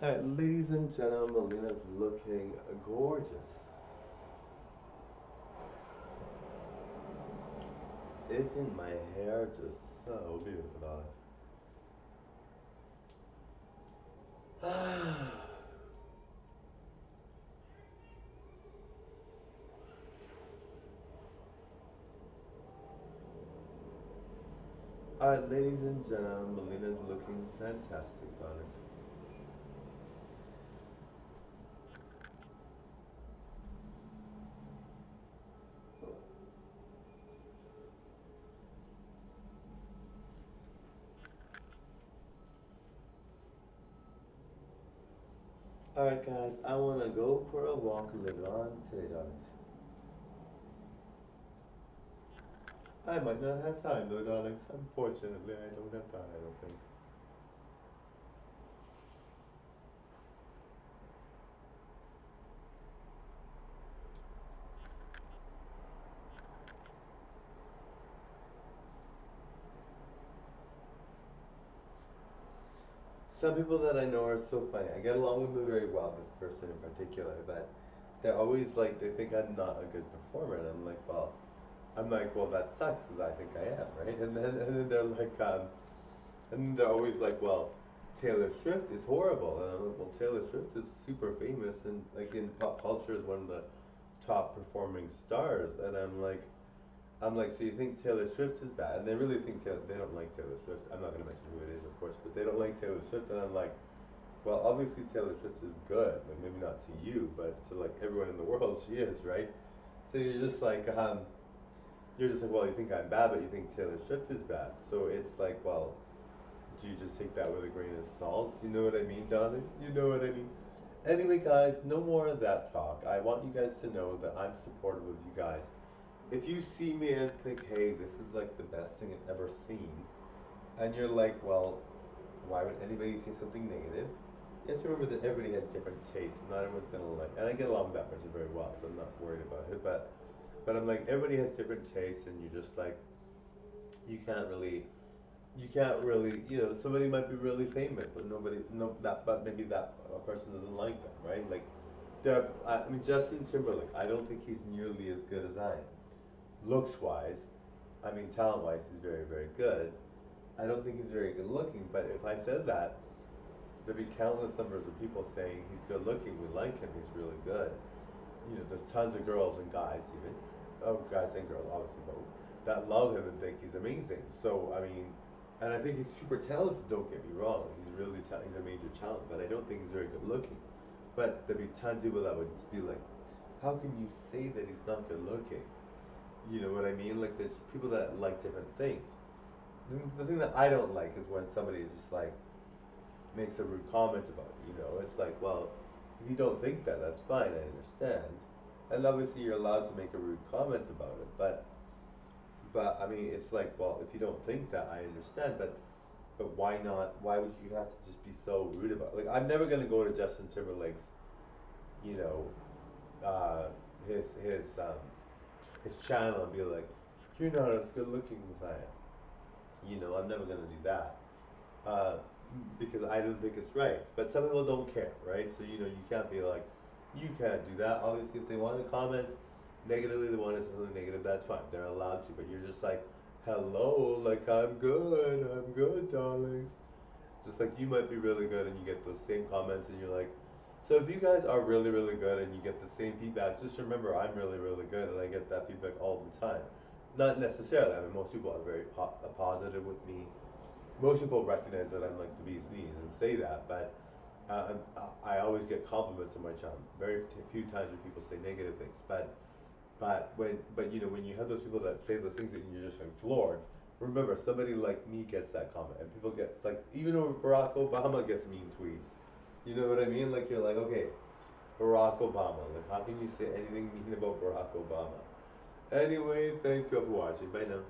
Ladies and gentlemen, Melina's looking gorgeous. Isn't my hair just so beautiful? Ladies and gentlemen, Melina's looking fantastic, darling. Alright, guys, I want to go for a walk later on today, darlings. I might not have time though, darlings. Unfortunately, I don't have time, I don't think. Some people that I know are so funny. I get along with them very well, this person in particular, but they're always like, they think I'm not a good performer. And I'm like, well, that sucks because I think I am, right? And then they're like, and then they're always like, well, Taylor Swift is horrible. And I'm like, well, Taylor Swift is super famous and like in pop culture is one of the top performing stars. And I'm like, so you think Taylor Swift is bad? And they really think they don't like Taylor Swift. I'm not going to mention who it is, of course, but they don't like Taylor Swift. And I'm like, well, obviously Taylor Swift is good. Like maybe not to you, but to like everyone in the world, she is, right? So you're just like, well, you think I'm bad, but you think Taylor Swift is bad. So it's like, well, do you just take that with a grain of salt? You know what I mean, darling? You know what I mean? Anyway, guys, no more of that talk. I want you guys to know that I'm supportive of you guys. If you see me and think, hey, this is like the best thing I've ever seen, and you're like, well, why would anybody say something negative? You have to remember that everybody has different tastes. Not everyone's gonna like, and I get along with that person very well, so I'm not worried about it. But I'm like, everybody has different tastes, and you're just like, you can't really, somebody might be really famous, but nobody, no, that, but maybe that person doesn't like them, right? Like, I mean, Justin Timberlake, I don't think he's nearly as good as I am. Looks wise, I mean, talent wise, he's very, very good. I don't think he's very good looking, but if I said that, there'd be countless numbers of people saying he's good looking, we like him, he's really good. There's tons of girls and guys even, guys and girls, obviously both, that love him and think he's amazing. So I mean, and I think he's super talented. Don't get me wrong, he's a major talent, but I don't think he's very good looking. But there'd be tons of people that would be like, how can you say that he's not good looking? You know what I mean? Like there's people that like different things. The thing that I don't like is when somebody is just like makes a rude comment about it. It's like, well, if you don't think that, that's fine. I understand, and obviously you're allowed to make a rude comment about it. But I mean, it's like, well, if you don't think that, I understand. But why not? Why would you have to just be so rude about it? Like, I'm never gonna go to Justin Timberlake's, you know, uh, his channel and be like, you're not as good looking as I am. I'm never gonna do that. uh, because I don't think it's right. But some people don't care, right? So you can't be like, you can't do that. Obviously, if they want to comment negatively, they want to say something negative. That's fine. They're allowed to. But you're just like, hello, like I'm good, darlings. Just like you might be really good, and you get those same comments, and you're like. So if you guys are really, really good and you get the same feedback, just remember I'm really, really good and I get that feedback all the time. Not necessarily. I mean, most people are very positive with me. Most people recognize that I'm like the bee's knees and say that, but I always get compliments on my charm. Very few times when people say negative things, but when you have those people that say those things and you're just like floored. Remember, somebody like me gets that comment, and people get like even over Barack Obama gets mean tweets. You know what I mean? Like you're like, okay, Barack Obama. Like, how can you say anything mean about Barack Obama? Anyway, thank you for watching. Bye now.